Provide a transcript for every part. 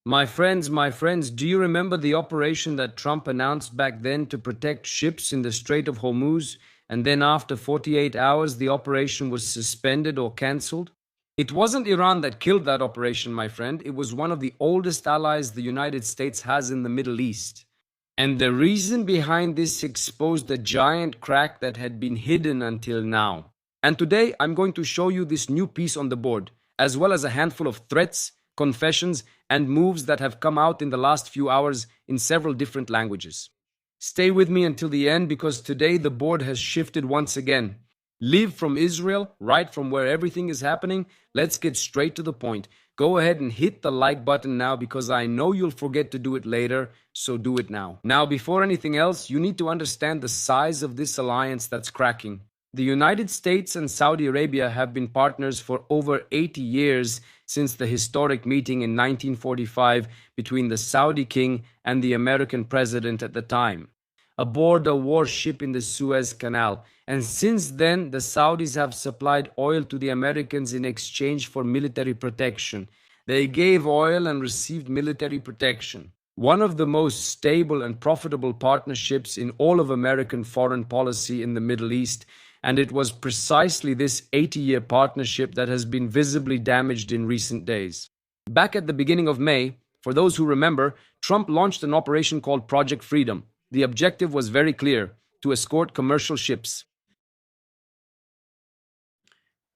My friends, do you remember the operation that Trump announced back then to protect ships in the Strait of Hormuz? And then after 48 hours, the operation was suspended or cancelled? It wasn't Iran that killed that operation, my friend. It was one of the oldest allies the United States has in the Middle East. And the reason behind this exposed a giant crack that had been hidden until now. And today I'm going to show you this new piece on the board, as well as a handful of threats, confessions, and moves that have come out in the last few hours in several different languages. Stay with me until the end because today the board has shifted once again. Live from Israel, right from where everything is happening. Let's get straight to the point. Go ahead and hit the like button now because I know you'll forget to do it later, so do it now. Now, before anything else, you need to understand the size of this alliance that's cracking. The United States and Saudi Arabia have been partners for over 80 years since the historic meeting in 1945 between the Saudi king and the American president at the time, aboard a warship in the Suez Canal. And since then, the Saudis have supplied oil to the Americans in exchange for military protection. They gave oil and received military protection. One of the most stable and profitable partnerships in all of American foreign policy in the Middle East. And it was precisely this 80-year partnership that has been visibly damaged in recent days. Back at the beginning of May, for those who remember, Trump launched an operation called Project Freedom. The objective was very clear: to escort commercial ships.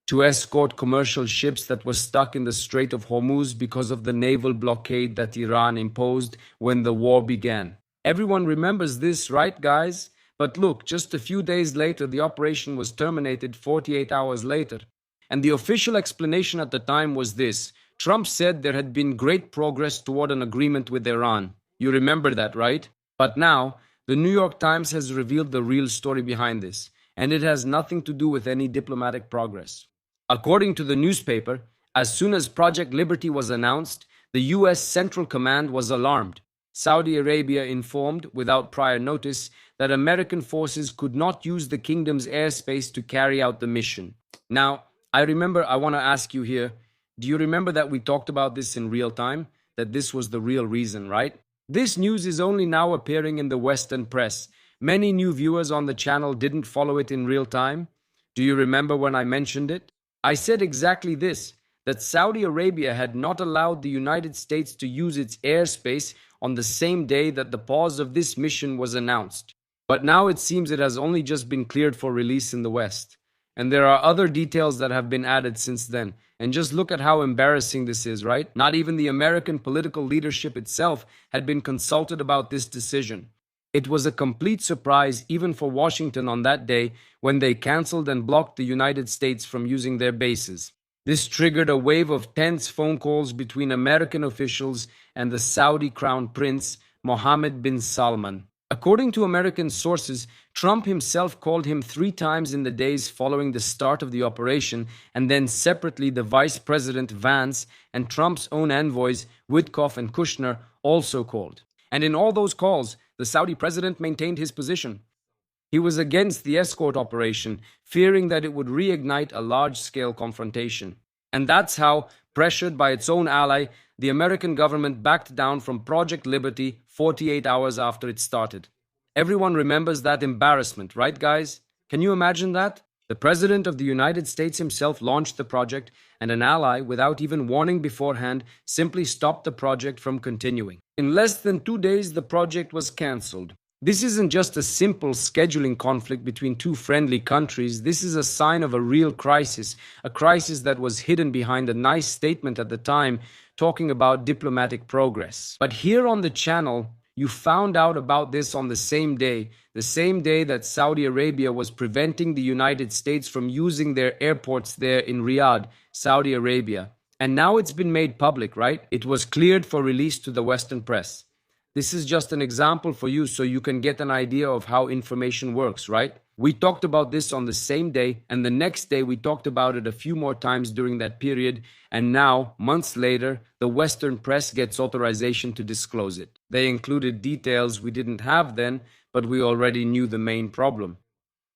That were stuck in the Strait of Hormuz because of the naval blockade that Iran imposed when the war began. Everyone remembers this, right, guys? But look, just a few days later, the operation was terminated 48 hours later. And the official explanation at the time was this: Trump said there had been great progress toward an agreement with Iran. You remember that, right? But now, the New York Times has revealed the real story behind this, and it has nothing to do with any diplomatic progress. According to the newspaper, as soon as Project Liberty was announced, the U.S. Central Command was alarmed. Saudi Arabia informed, without prior notice, that American forces could not use the kingdom's airspace to carry out the mission. Now, I want to ask you here, do you remember that we talked about this in real time? That this was the real reason, right? This news is only now appearing in the Western press. Many new viewers on the channel didn't follow it in real time. Do you remember when I mentioned it? I said exactly this, that Saudi Arabia had not allowed the United States to use its airspace on the same day that the pause of this mission was announced. But now it seems it has only just been cleared for release in the West. And there are other details that have been added since then. And just look at how embarrassing this is, right? Not even the American political leadership itself had been consulted about this decision. It was a complete surprise even for Washington on that day when they cancelled and blocked the United States from using their bases. This triggered a wave of tense phone calls between American officials and the Saudi Crown Prince, Mohammed bin Salman. According to American sources, Trump himself called him 3 times in the days following the start of the operation, and then separately the Vice President Vance and Trump's own envoys Witkoff and Kushner also called. And in all those calls, the Saudi president maintained his position. He was against the escort operation, fearing that it would reignite a large-scale confrontation. And that's how, pressured by its own ally, the American government backed down from Project Liberty 48 hours after it started. Everyone remembers that embarrassment, right, guys? Can you imagine that? The President of the United States himself launched the project, and an ally, without even warning beforehand, simply stopped the project from continuing. In less than 2 days, the project was cancelled. This isn't just a simple scheduling conflict between 2 friendly countries. This is a sign of a real crisis, a crisis that was hidden behind a nice statement at the time talking about diplomatic progress. But here on the channel, you found out about this on the same day that Saudi Arabia was preventing the United States from using their airports there in Riyadh, Saudi Arabia. And now it's been made public, right? It was cleared for release to the Western press. This is just an example for you so you can get an idea of how information works, right? We talked about this on the same day, and the next day we talked about it a few more times during that period, and now, months later, the Western press gets authorization to disclose it. They included details we didn't have then, but we already knew the main problem.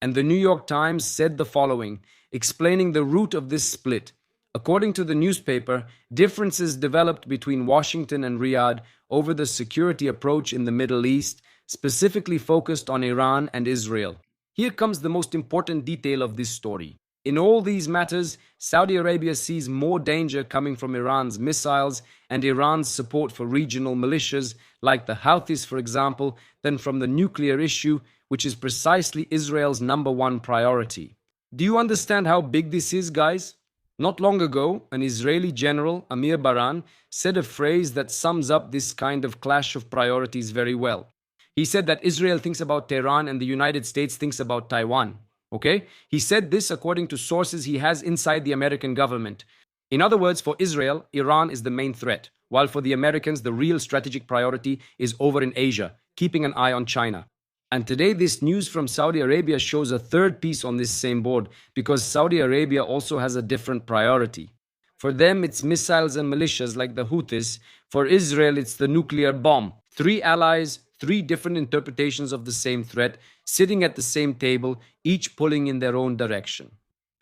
And the New York Times said the following, explaining the root of this split. According to the newspaper, differences developed between Washington and Riyadh over the security approach in the Middle East, specifically focused on Iran and Israel. Here comes the most important detail of this story. In all these matters, Saudi Arabia sees more danger coming from Iran's missiles and Iran's support for regional militias, like the Houthis, for example, than from the nuclear issue, which is precisely Israel's number one priority. Do you understand how big this is, guys? Not long ago, an Israeli general, Amir Baran, said a phrase that sums up this kind of clash of priorities very well. He said that Israel thinks about Tehran and the United States thinks about Taiwan. Okay? He said this according to sources he has inside the American government. In other words, for Israel, Iran is the main threat, while for the Americans, the real strategic priority is over in Asia, keeping an eye on China. And today, this news from Saudi Arabia shows a third piece on this same board, because Saudi Arabia also has a different priority. For them, it's missiles and militias like the Houthis. For Israel, it's the nuclear bomb. Three allies, three different interpretations of the same threat, sitting at the same table, each pulling in their own direction.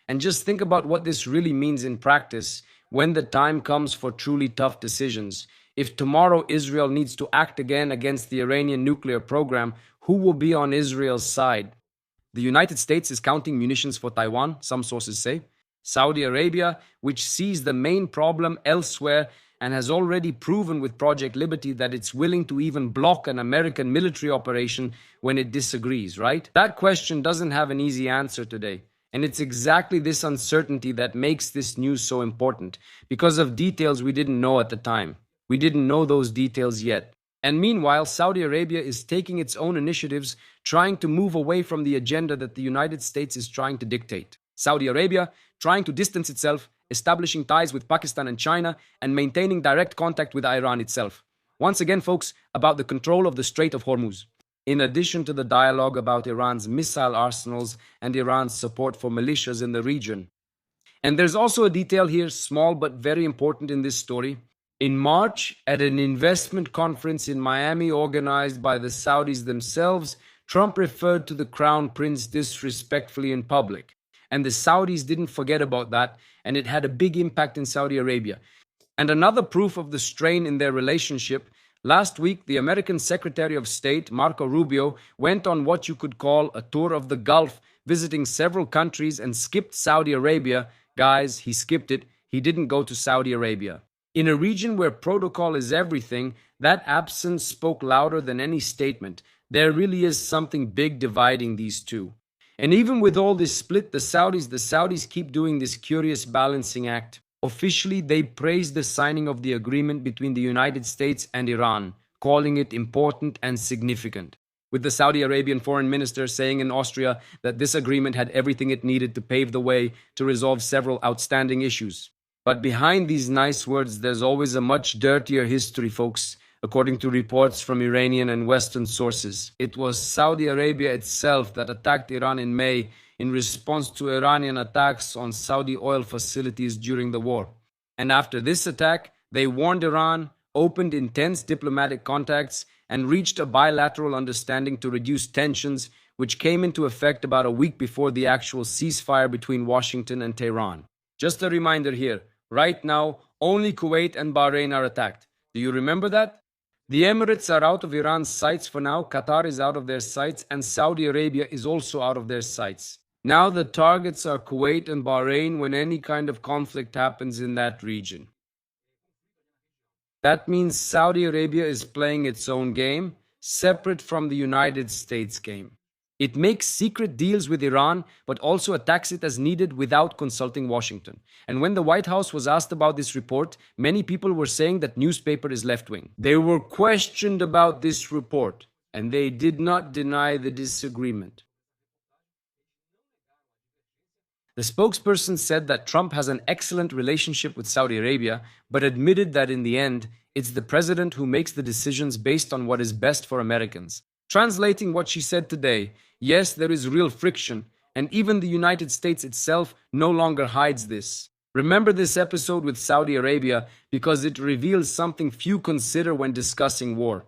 And just think about what this really means in practice when the time comes for truly tough decisions. If tomorrow Israel needs to act again against the Iranian nuclear program, who will be on Israel's side? The United States is counting munitions for Taiwan, some sources say. Saudi Arabia, which sees the main problem elsewhere and has already proven with Project Liberty that it's willing to even block an American military operation when it disagrees, right? That question doesn't have an easy answer today. And it's exactly this uncertainty that makes this news so important, because of details we didn't know at the time. We didn't know those details yet. And meanwhile, Saudi Arabia is taking its own initiatives, trying to move away from the agenda that the United States is trying to dictate. Saudi Arabia trying to distance itself, establishing ties with Pakistan and China, and maintaining direct contact with Iran itself. Once again, folks, about the control of the Strait of Hormuz. In addition to the dialogue about Iran's missile arsenals and Iran's support for militias in the region. And there's also a detail here, small but very important in this story. In March, at an investment conference in Miami organized by the Saudis themselves, Trump referred to the Crown Prince disrespectfully in public. And the Saudis didn't forget about that, and it had a big impact in Saudi Arabia. And another proof of the strain in their relationship, last week the American Secretary of State, Marco Rubio, went on what you could call a tour of the Gulf, visiting several countries and skipped Saudi Arabia. Guys, he skipped it. He didn't go to Saudi Arabia. In a region where protocol is everything, that absence spoke louder than any statement. There really is something big dividing these two. And even with all this split, the Saudis keep doing this curious balancing act. Officially, they praised the signing of the agreement between the United States and Iran, calling it important and significant. With the Saudi Arabian foreign minister saying in Austria that this agreement had everything it needed to pave the way to resolve several outstanding issues. But behind these nice words, there's always a much dirtier history, folks. According to reports from Iranian and Western sources, it was Saudi Arabia itself that attacked Iran in May in response to Iranian attacks on Saudi oil facilities during the war. And after this attack, they warned Iran, opened intense diplomatic contacts, and reached a bilateral understanding to reduce tensions, which came into effect about a week before the actual ceasefire between Washington and Tehran. Just a reminder here, right now, only Kuwait and Bahrain are attacked. Do you remember that? The Emirates are out of Iran's sights for now, Qatar is out of their sights, and Saudi Arabia is also out of their sights. Now the targets are Kuwait and Bahrain when any kind of conflict happens in that region. That means Saudi Arabia is playing its own game, separate from the United States game. It makes secret deals with Iran, but also attacks it as needed without consulting Washington. And when the White House was asked about this report, many people were saying that newspaper is left-wing. They were questioned about this report, and they did not deny the disagreement. The spokesperson said that Trump has an excellent relationship with Saudi Arabia, but admitted that in the end, it's the president who makes the decisions based on what is best for Americans. Translating what she said today, yes, there is real friction, and even the United States itself no longer hides this. Remember this episode with Saudi Arabia because it reveals something few consider when discussing war.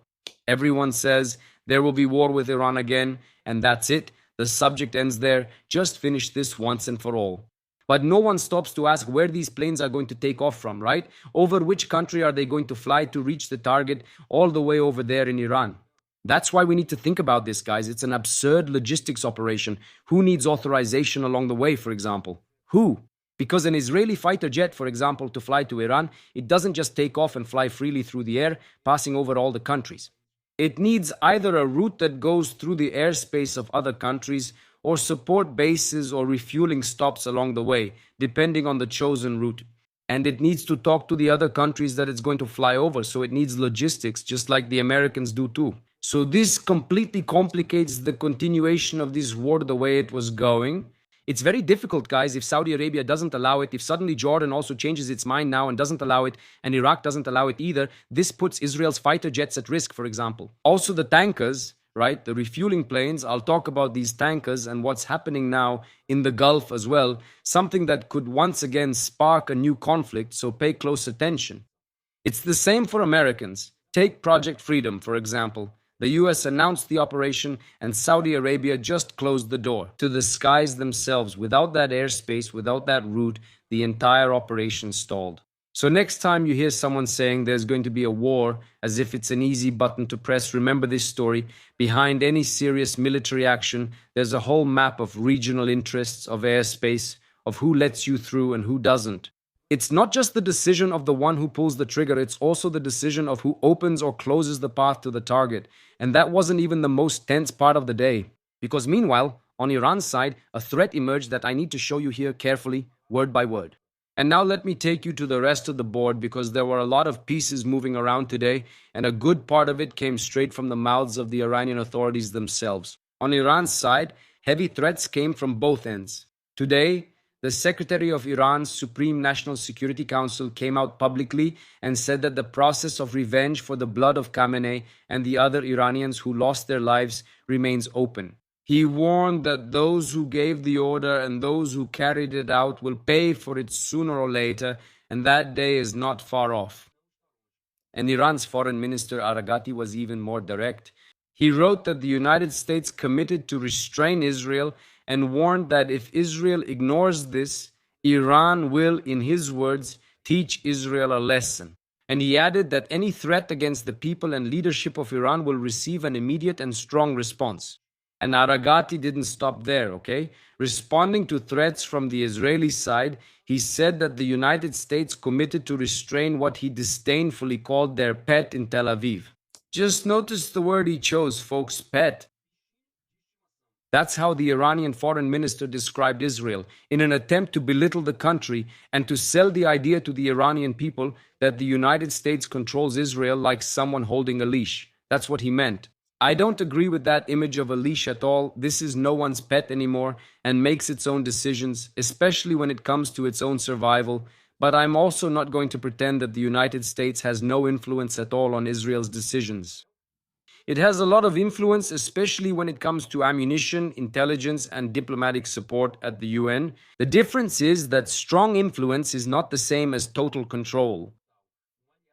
Everyone says there will be war with Iran again, and that's it. The subject ends there. Just finish this once and for all. But no one stops to ask where these planes are going to take off from, right? Over which country are they going to fly to reach the target all the way over there in Iran? That's why we need to think about this, guys. It's an absurd logistics operation. Who needs authorization along the way, for example? Who? Because an Israeli fighter jet, for example, to fly to Iran, it doesn't just take off and fly freely through the air, passing over all the countries. It needs either a route that goes through the airspace of other countries or support bases or refueling stops along the way, depending on the chosen route. And it needs to talk to the other countries that it's going to fly over, so it needs logistics, just like the Americans do too. So this completely complicates the continuation of this war the way it was going. It's very difficult, guys, if Saudi Arabia doesn't allow it, if suddenly Jordan also changes its mind now and doesn't allow it, and Iraq doesn't allow it either. This puts Israel's fighter jets at risk, for example. Also the tankers, right, the refueling planes. I'll talk about these tankers and what's happening now in the Gulf as well, something that could once again spark a new conflict, so pay close attention. It's the same for Americans. Take Project Freedom, for example. The US announced the operation, and Saudi Arabia just closed the door to the skies themselves. Without that airspace, without that route, the entire operation stalled. So next time you hear someone saying there's going to be a war as if it's an easy button to press, remember this story. Behind any serious military action, there's a whole map of regional interests, of airspace, of who lets you through and who doesn't. It's not just the decision of the one who pulls the trigger, it's also the decision of who opens or closes the path to the target. And that wasn't even the most tense part of the day. Because meanwhile, on Iran's side, a threat emerged that I need to show you here carefully, word by word. And now let me take you to the rest of the board because there were a lot of pieces moving around today, and a good part of it came straight from the mouths of the Iranian authorities themselves. On Iran's side, heavy threats came from both ends. Today, the Secretary of Iran's Supreme National Security Council came out publicly and said that the process of revenge for the blood of Khamenei and the other Iranians who lost their lives remains open. He warned that those who gave the order and those who carried it out will pay for it sooner or later, and that day is not far off. And Iran's Foreign Minister Aragati was even more direct. He wrote that the United States committed to restrain Israel and warned that if Israel ignores this, Iran will, in his words, teach Israel a lesson. And he added that any threat against the people and leadership of Iran will receive an immediate and strong response. And Aragati didn't stop there, okay? Responding to threats from the Israeli side, he said that the United States committed to restrain what he disdainfully called their pet in Tel Aviv. Just notice the word he chose, folks, pet. That's how the Iranian foreign minister described Israel, in an attempt to belittle the country and to sell the idea to the Iranian people that the United States controls Israel like someone holding a leash. That's what he meant. I don't agree with that image of a leash at all. This is no one's pet anymore and makes its own decisions, especially when it comes to its own survival. But I'm also not going to pretend that the United States has no influence at all on Israel's decisions. It has a lot of influence, especially when it comes to ammunition, intelligence, and diplomatic support at the UN. The difference is that strong influence is not the same as total control.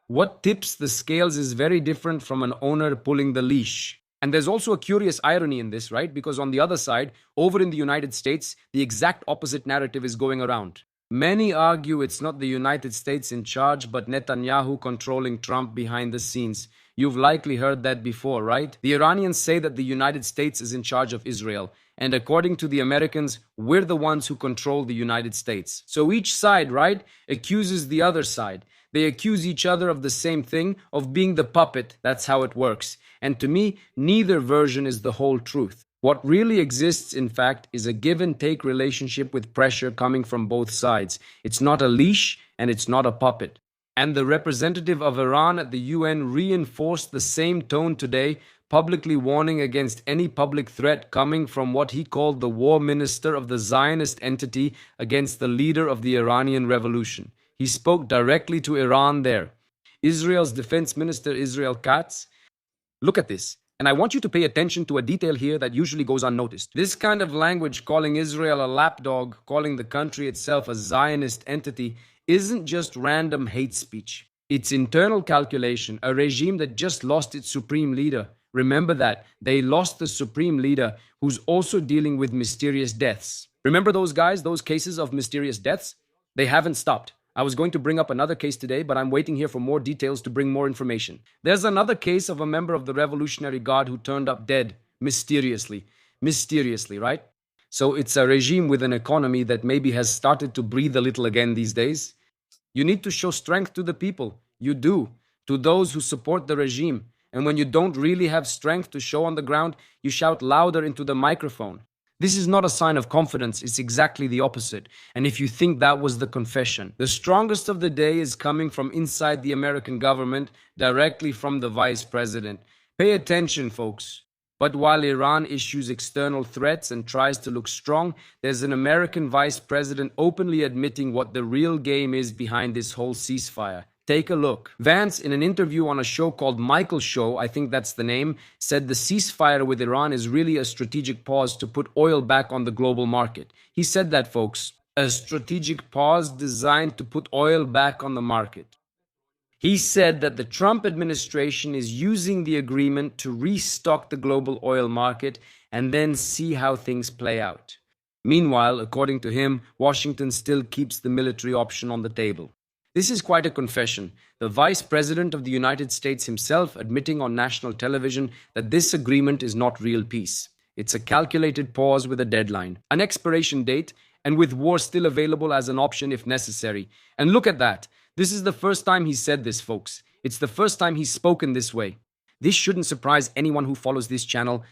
What tips the scales is very different from an owner pulling the leash. And there's also a curious irony in this, right? Because on the other side, over in the United States, the exact opposite narrative is going around. Many argue it's not the United States in charge, but Netanyahu controlling Trump behind the scenes. You've likely heard that before, right? The Iranians say that the United States is in charge of Israel. And according to the Americans, we're the ones who control the United States. So each side, right, accuses the other side. They accuse each other of the same thing, of being the puppet. That's how it works. And to me, neither version is the whole truth. What really exists, in fact, is a give-and-take relationship with pressure coming from both sides. It's not a leash, and it's not a puppet. And the representative of Iran at the UN reinforced the same tone today, publicly warning against any public threat coming from what he called the war minister of the Zionist entity against the leader of the Iranian revolution. He spoke directly to Iran there. Israel's defense minister, Israel Katz. Look at this. And I want you to pay attention to a detail here that usually goes unnoticed. This kind of language, calling Israel a lapdog, calling the country itself a Zionist entity, isn't just random hate speech. It's internal calculation, a regime that just lost its supreme leader. Remember that. They lost the supreme leader who's also dealing with mysterious deaths. Remember those guys, those cases of mysterious deaths? They haven't stopped. I was going to bring up another case today, but I'm waiting here for more details to bring more information. There's another case of a member of the Revolutionary Guard who turned up dead, mysteriously. Mysteriously, right? So it's a regime with an economy that maybe has started to breathe a little again these days. You need to show strength to the people. You do. To those who support the regime. And when you don't really have strength to show on the ground, you shout louder into the microphone. This is not a sign of confidence, it's exactly the opposite. And if you think that was the confession, the strongest of the day is coming from inside the American government, directly from the vice president. Pay attention, folks. But while Iran issues external threats and tries to look strong, there's an American vice president openly admitting what the real game is behind this whole ceasefire. Take a look. Vance, in an interview on a show called Michael's Show, I think that's the name, said the ceasefire with Iran is really a strategic pause to put oil back on the global market. He said that, folks. A strategic pause designed to put oil back on the market. He said that the Trump administration is using the agreement to restock the global oil market and then see how things play out. Meanwhile, according to him, Washington still keeps the military option on the table. This is quite a confession. The Vice President of the United States himself admitting on national television that this agreement is not real peace. It's a calculated pause with a deadline, an expiration date, and with war still available as an option if necessary. And look at that. This is the first time he said this, folks. It's the first time he's spoken this way. This shouldn't surprise anyone who follows this channel.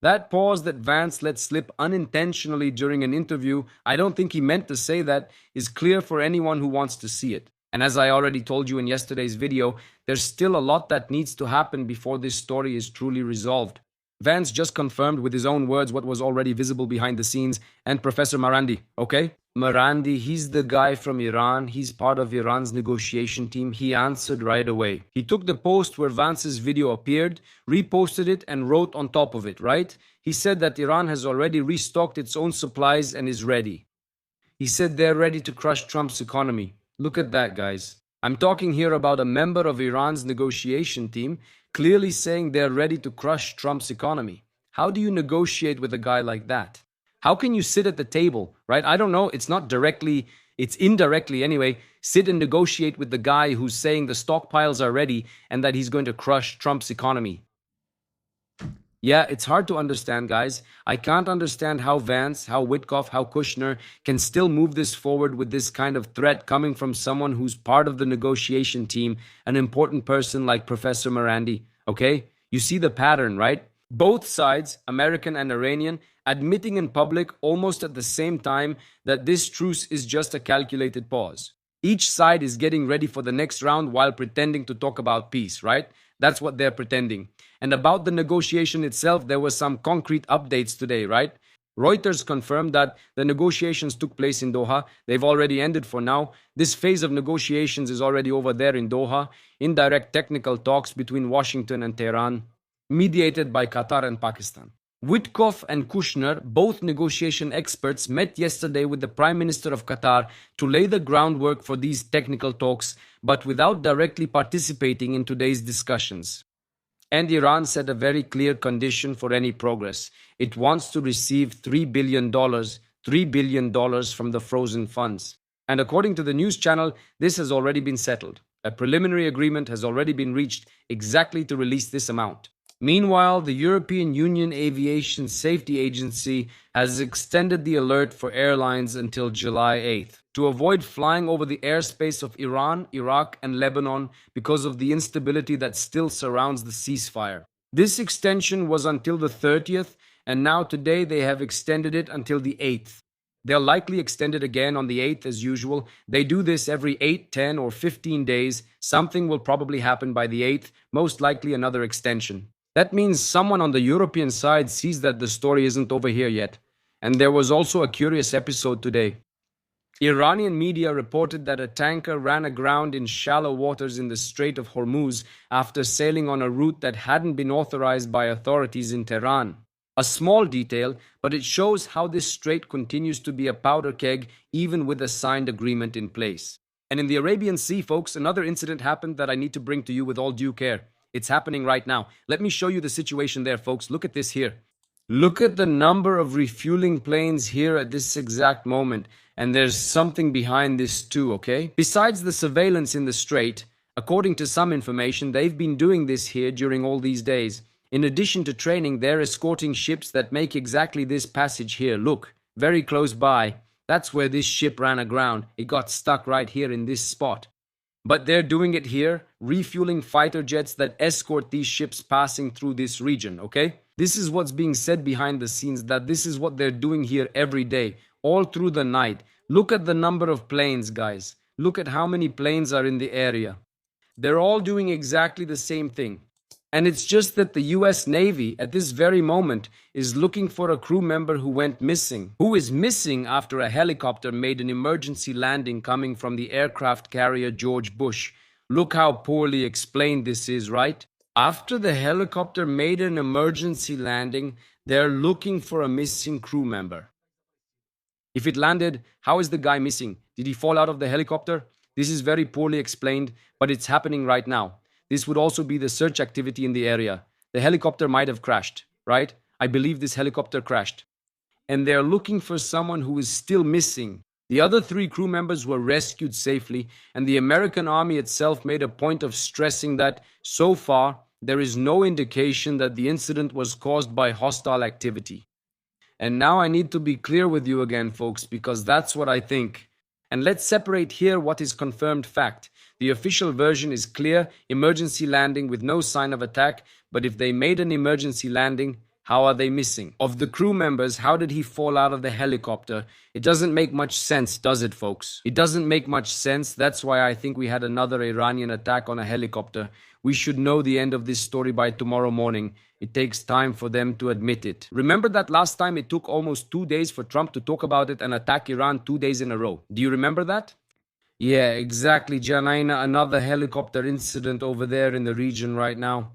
That pause that Vance let slip unintentionally during an interview, I don't think he meant to say that, is clear for anyone who wants to see it. And as I already told you in yesterday's video, there's still a lot that needs to happen before this story is truly resolved. Vance just confirmed with his own words what was already visible behind the scenes, and Professor Marandi, okay? Marandi, he's the guy from Iran. He's part of Iran's negotiation team. He answered right away. He took the post where Vance's video appeared, reposted it, and wrote on top of it, right? He said that Iran has already restocked its own supplies and is ready. He said they're ready to crush Trump's economy. Look at that, guys. I'm talking here about a member of Iran's negotiation team clearly saying they're ready to crush Trump's economy. How do you negotiate with a guy like that? How can you sit at the table, right? I don't know. It's not directly, it's indirectly anyway. Sit and negotiate with the guy who's saying the stockpiles are ready and that he's going to crush Trump's economy. Yeah, it's hard to understand, guys. I can't understand how Vance, how Witkoff, how Kushner can still move this forward with this kind of threat coming from someone who's part of the negotiation team, an important person like Professor Marandi. Okay? You see the pattern, right? Both sides, American and Iranian, admitting in public almost at the same time that this truce is just a calculated pause. Each side is getting ready for the next round while pretending to talk about peace, right? That's what they're pretending. And about the negotiation itself, there were some concrete updates today, right? Reuters confirmed that the negotiations took place in Doha. They've already ended for now. This phase of negotiations is already over there in Doha. Indirect technical talks between Washington and Tehran, mediated by Qatar and Pakistan. Witkoff and Kushner, both negotiation experts, met yesterday with the Prime Minister of Qatar to lay the groundwork for these technical talks, but without directly participating in today's discussions. And Iran set a very clear condition for any progress. It wants to receive $3 billion, $3 billion from the frozen funds. And according to the news channel, this has already been settled. A preliminary agreement has already been reached exactly to release this amount. Meanwhile, the European Union Aviation Safety Agency has extended the alert for airlines until July 8th to avoid flying over the airspace of Iran, Iraq, and Lebanon because of the instability that still surrounds the ceasefire. This extension was until the 30th, and now today they have extended it until the 8th. They'll likely extend it again on the 8th as usual. They do this every 8, 10, or 15 days. Something will probably happen by the 8th, most likely another extension. That means someone on the European side sees that the story isn't over here yet. And there was also a curious episode today. Iranian media reported that a tanker ran aground in shallow waters in the Strait of Hormuz after sailing on a route that hadn't been authorized by authorities in Tehran. A small detail, but it shows how this strait continues to be a powder keg even with a signed agreement in place. And in the Arabian Sea, folks, another incident happened that I need to bring to you with all due care. It's happening right now. Let me show you the situation there, folks. Look at this here. Look at the number of refueling planes here at this exact moment, and there's something behind this too, okay? Besides the surveillance in the strait, according to some information, they've been doing this here during all these days. In addition to training, they're escorting ships that make exactly this passage here. Look, very close by. That's where this ship ran aground. It got stuck right here in this spot. But they're doing it here, refueling fighter jets that escort these ships passing through this region, okay? This is what's being said behind the scenes, that this is what they're doing here every day, all through the night. Look at the number of planes, guys. Look at how many planes are in the area. They're all doing exactly the same thing. And it's just that the US Navy, at this very moment, is looking for a crew member who went missing. Who is missing after a helicopter made an emergency landing coming from the aircraft carrier George Bush. Look how poorly explained this is, right? After the helicopter made an emergency landing, they're looking for a missing crew member. If it landed, how is the guy missing? Did he fall out of the helicopter? This is very poorly explained, but it's happening right now. This would also be the search activity in the area. The helicopter might have crashed, right? I believe this helicopter crashed. And they're looking for someone who is still missing. The other 3 crew members were rescued safely, and the American army itself made a point of stressing that, so far, there is no indication that the incident was caused by hostile activity. And now I need to be clear with you again, folks, because that's what I think. And let's separate here what is confirmed fact. The official version is clear, emergency landing with no sign of attack, but if they made an emergency landing, how are they missing? Of the crew members, how did he fall out of the helicopter? It doesn't make much sense, does it, folks? It doesn't make much sense. That's why I think we had another Iranian attack on a helicopter. We should know the end of this story by tomorrow morning. It takes time for them to admit it. Remember that last time it took almost 2 days for Trump to talk about it and attack Iran 2 days in a row? Do you remember that? Yeah, exactly, Janaina. Another helicopter incident over there in the region right now.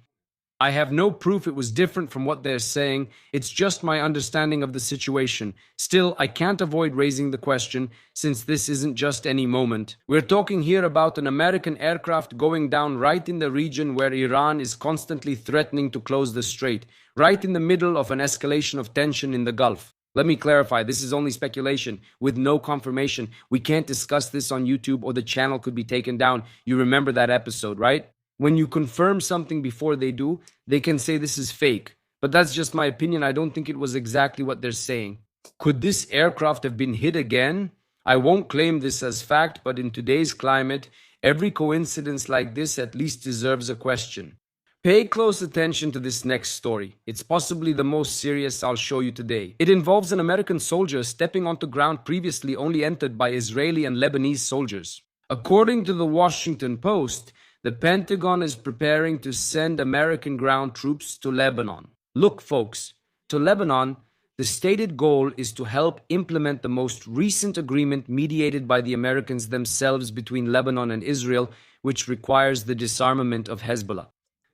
I have no proof it was different from what they're saying. It's just my understanding of the situation. Still, I can't avoid raising the question, since this isn't just any moment. We're talking here about an American aircraft going down right in the region where Iran is constantly threatening to close the strait, right in the middle of an escalation of tension in the Gulf. Let me clarify, this is only speculation, with no confirmation. We can't discuss this on YouTube or the channel could be taken down. You remember that episode, right? When you confirm something before they do, they can say this is fake. But that's just my opinion. I don't think it was exactly what they're saying. Could this aircraft have been hit again? I won't claim this as fact, but in today's climate, every coincidence like this at least deserves a question. Pay close attention to this next story. It's possibly the most serious I'll show you today. It involves an American soldier stepping onto ground previously only entered by Israeli and Lebanese soldiers. According to the Washington Post, the Pentagon is preparing to send American ground troops to Lebanon. Look, folks, to Lebanon, the stated goal is to help implement the most recent agreement mediated by the Americans themselves between Lebanon and Israel, which requires the disarmament of Hezbollah.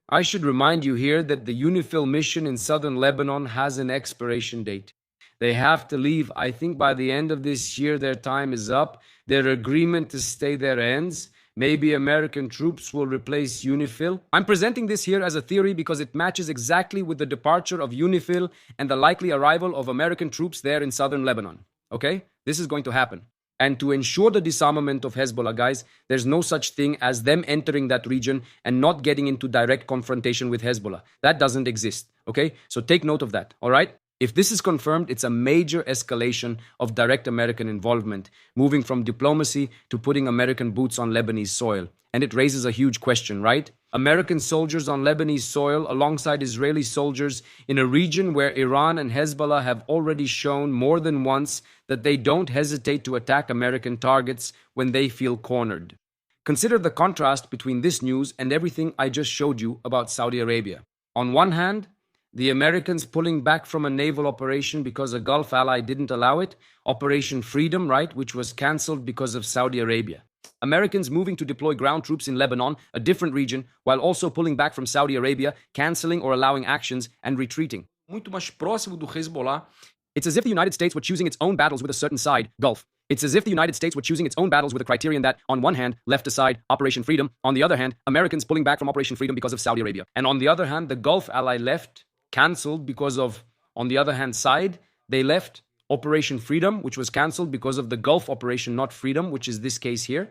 I should remind you here that the UNIFIL mission in southern Lebanon has an expiration date. They have to leave. I think by the end of this year, their time is up. Their agreement to stay there ends. Maybe American troops will replace UNIFIL. I'm presenting this here as a theory because it matches exactly with the departure of UNIFIL and the likely arrival of American troops there in southern Lebanon. Okay? This is going to happen. And to ensure the disarmament of Hezbollah, guys, there's no such thing as them entering that region and not getting into direct confrontation with Hezbollah. That doesn't exist, okay? So take note of that, all right? If this is confirmed, it's a major escalation of direct American involvement, moving from diplomacy to putting American boots on Lebanese soil. And it raises a huge question, right? American soldiers on Lebanese soil alongside Israeli soldiers in a region where Iran and Hezbollah have already shown more than once that they don't hesitate to attack American targets when they feel cornered. Consider the contrast between this news and everything I just showed you about Saudi Arabia. On one hand, the Americans pulling back from a naval operation because a Gulf ally didn't allow it, Operation Freedom, right, which was cancelled because of Saudi Arabia. Americans moving to deploy ground troops in Lebanon, a different region, while also pulling back from Saudi Arabia, cancelling or allowing actions and retreating. Muito mais próximo do Hezbollah. It's as if the United States were choosing its own battles with a certain side, Gulf. It's as if the United States were choosing its own battles with a criterion that, on one hand, left aside Operation Freedom, on the other hand, Americans pulling back from Operation Freedom because of Saudi Arabia. And on the other hand, the Gulf ally left, cancelled because of On the other hand side, they left Operation Freedom, which was cancelled because of the Gulf Operation, not Freedom, which is this case here.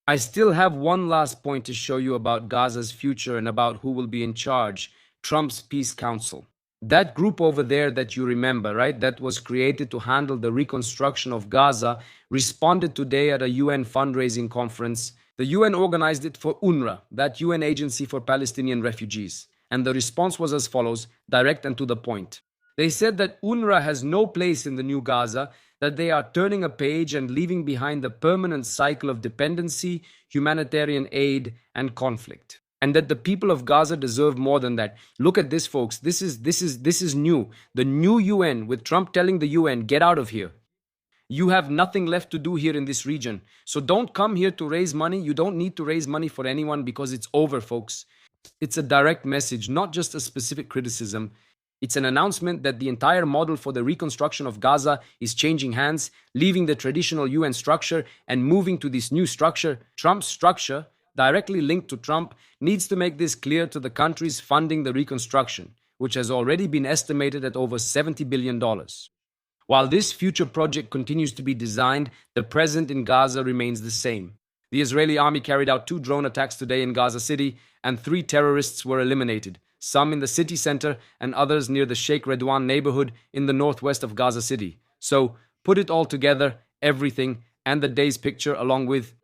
I still have one last point to show you about Gaza's future and about who will be in charge. Trump's Peace Council. That group over there that you remember, right, that was created to handle the reconstruction of Gaza, responded today at a UN fundraising conference. The UN organized it for UNRWA, that UN agency for Palestinian refugees. And the response was as follows, direct and to the point. They said that UNRWA has no place in the new Gaza, that they are turning a page and leaving behind the permanent cycle of dependency, humanitarian aid, and conflict. And that the people of Gaza deserve more than that. Look at this, folks. This is new. The new UN, with Trump telling the UN, get out of here. You have nothing left to do here in this region. So don't come here to raise money. You don't need to raise money for anyone because it's over, folks. It's a direct message, not just a specific criticism. It's an announcement that the entire model for the reconstruction of Gaza is changing hands, leaving the traditional UN structure and moving to this new structure. Trump's structure, directly linked to Trump, needs to make this clear to the countries funding the reconstruction, which has already been estimated at over $70 billion. While this future project continues to be designed, the present in Gaza remains the same. The Israeli army carried out 2 drone attacks today in Gaza City, and 3 terrorists were eliminated, some in the city center and others near the Sheikh Redwan neighborhood in the northwest of Gaza City. So, put it all together, everything, and the day's picture along with.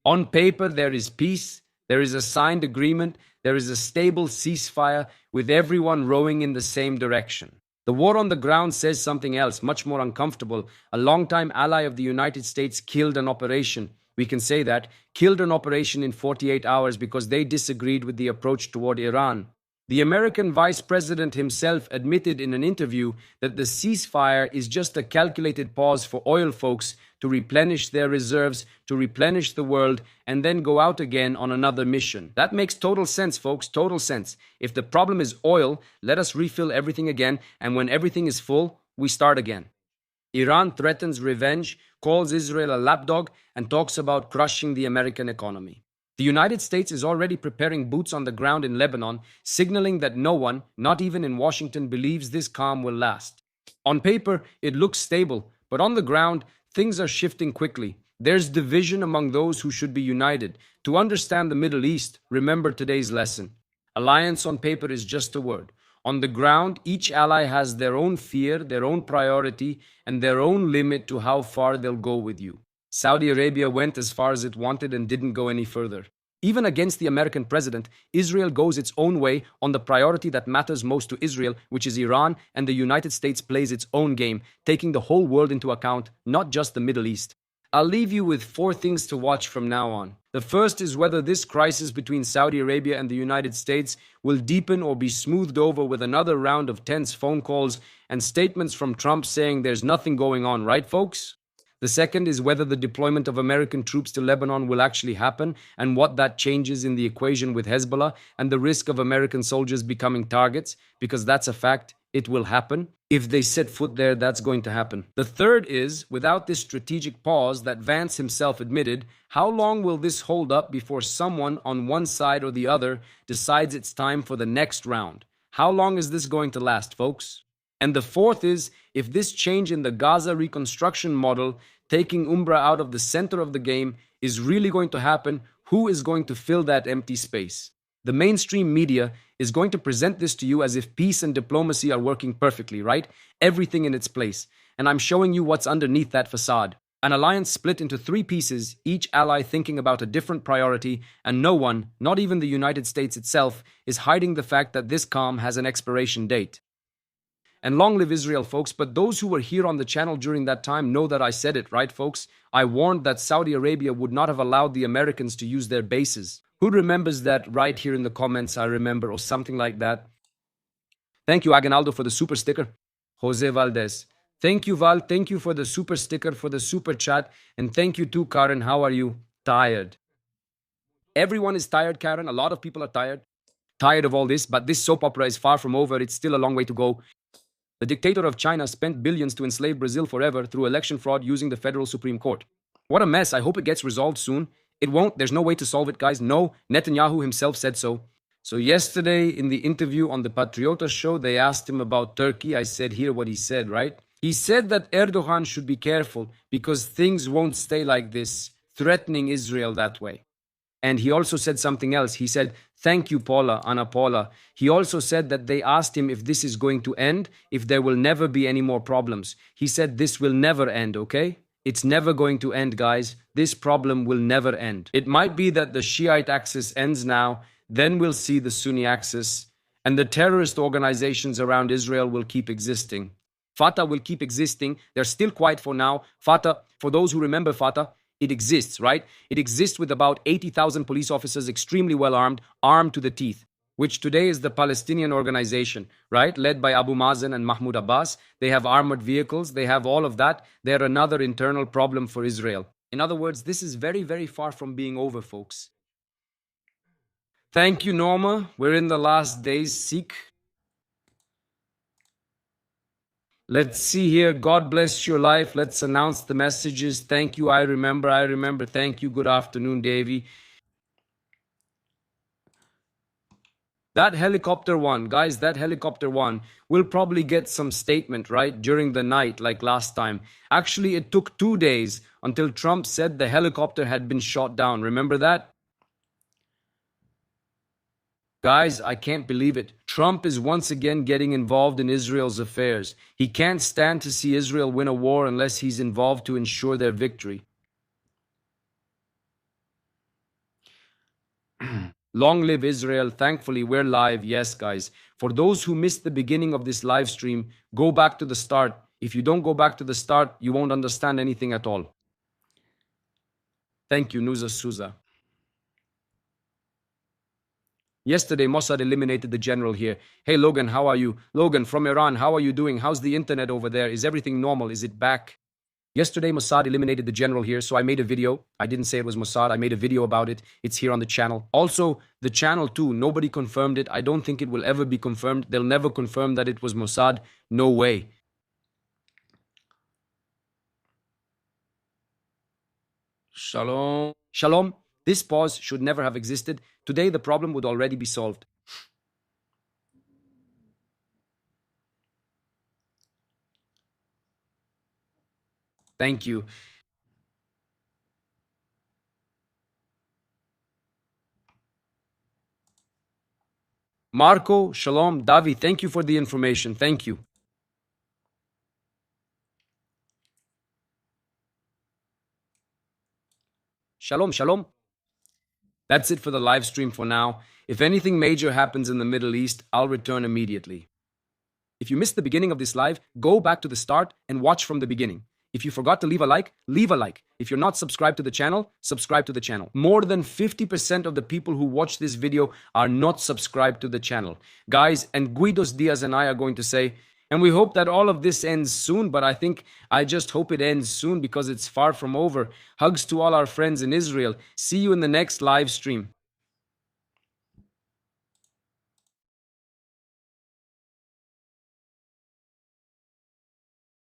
On paper, there is peace, there is a signed agreement, there is a stable ceasefire with everyone rowing in the same direction. The war on the ground says something else, much more uncomfortable. A longtime ally of the United States killed an operation. We can say that, killed an operation in 48 hours because they disagreed with the approach toward Iran. The American vice president himself admitted in an interview that the ceasefire is just a calculated pause for oil folks to replenish their reserves, to replenish the world, and then go out again on another mission. That makes total sense, folks, total sense. If the problem is oil, let us refill everything again, and when everything is full, we start again. Iran threatens revenge, calls Israel a lapdog, and talks about crushing the American economy. The United States is already preparing boots on the ground in Lebanon, signaling that no one, not even in Washington, believes this calm will last. On paper, it looks stable, but on the ground, things are shifting quickly. There's division among those who should be united. To understand the Middle East, remember today's lesson. Alliance on paper is just a word. On the ground, each ally has their own fear, their own priority, and their own limit to how far they'll go with you. Saudi Arabia went as far as it wanted and didn't go any further. Even against the American president, Israel goes its own way on the priority that matters most to Israel, which is Iran, and the United States plays its own game, taking the whole world into account, not just the Middle East. I'll leave you with 4 things to watch from now on. The first is whether this crisis between Saudi Arabia and the United States will deepen or be smoothed over with another round of tense phone calls and statements from Trump saying there's nothing going on, right, folks? The second is whether the deployment of American troops to Lebanon will actually happen and what that changes in the equation with Hezbollah and the risk of American soldiers becoming targets, because that's a fact, it will happen. If they set foot there, that's going to happen. The third is, without this strategic pause that Vance himself admitted, how long will this hold up before someone on one side or the other decides it's time for the next round? How long is this going to last, folks? And the fourth is, if this change in the Gaza reconstruction model, taking UNRWA out of the center of the game, is really going to happen, who is going to fill that empty space? The mainstream media is going to present this to you as if peace and diplomacy are working perfectly, right? Everything in its place. And I'm showing you what's underneath that facade. An alliance split into 3 pieces, each ally thinking about a different priority, and no one, not even the United States itself, is hiding the fact that this calm has an expiration date. And long live Israel, folks, but those who were here on the channel during that time know that I said it, right, folks? I warned that Saudi Arabia would not have allowed the Americans to use their bases. Who remembers that? Right here in the comments, I remember, or something like that. Thank you, Aguinaldo, for the super sticker. Jose Valdez. Thank you, Val. Thank you for the super sticker, for the super chat. And thank you too, Karen. How are you? Tired. Everyone is tired, Karen. A lot of people are tired. Tired of all this, but this soap opera is far from over. It's still a long way to go. The dictator of China spent billions to enslave Brazil forever through election fraud using the federal Supreme Court. What a mess. I hope it gets resolved soon. It won't. There's no way to solve it, guys. No, Netanyahu himself said so. So yesterday in the interview on the Patriota show, they asked him about Turkey. I said, hear what he said, right? He said that Erdogan should be careful because things won't stay like this, threatening Israel that way. And he also said something else. He said, thank you, Paula, Anna Paula. He also said that they asked him if this is going to end, if there will never be any more problems. He said, this will never end, okay? It's never going to end, guys. This problem will never end. It might be that the Shiite axis ends now, then we'll see the Sunni axis, and the terrorist organizations around Israel will keep existing. Fatah will keep existing. They're still quiet for now. Fatah, for those who remember Fatah, it exists, right? It exists with about 80,000 police officers, extremely well armed, armed to the teeth, which today is the Palestinian organization, right? Led by Abu Mazen and Mahmoud Abbas. They have armored vehicles. They have all of that. They're another internal problem for Israel. In other words, this is very, very far from being over, folks. Thank you, Norma. We're in the last days. Seek. Let's see here. God bless your life. Let's announce the messages. Thank you. I remember. I remember. Thank you. Good afternoon, Davy. That helicopter one, guys, that helicopter one will probably get some statement, right, during the night, like last time. Actually, it took 2 days until Trump said the helicopter had been shot down. Remember that? Guys, I can't believe it. Trump is once again getting involved in Israel's affairs. He can't stand to see Israel win a war unless he's involved to ensure their victory. Long live Israel. Thankfully, we're live. Yes, guys. For those who missed the beginning of this live stream, go back to the start. If you don't go back to the start, you won't understand anything at all. Thank you, Nusa Souza. Yesterday, Mossad eliminated the general here. Hey, Logan, how are you? Logan, from Iran, how are you doing? How's the internet over there? Is everything normal? Is it back? Yesterday, Mossad eliminated the general here, so I made a video. I didn't say it was Mossad. I made a video about it. It's here on the channel. Also, the channel too, nobody confirmed it. I don't think it will ever be confirmed. They'll never confirm that it was Mossad. No way. Shalom. Shalom. This pause should never have existed. Today, the problem would already be solved. Thank you. Marco, Shalom, Davi, thank you for the information. Thank you. Shalom, Shalom. That's it for the live stream for now. If anything major happens in the Middle East, I'll return immediately. If you missed the beginning of this live, go back to the start and watch from the beginning. If you forgot to leave a like, leave a like. If you're not subscribed to the channel, subscribe to the channel. More than 50% of the people who watch this video are not subscribed to the channel. Guys, and Guidos Diaz and I are going to say, and we hope that all of this ends soon, but I just hope it ends soon because it's far from over. Hugs to all our friends in Israel. See you in the next live stream.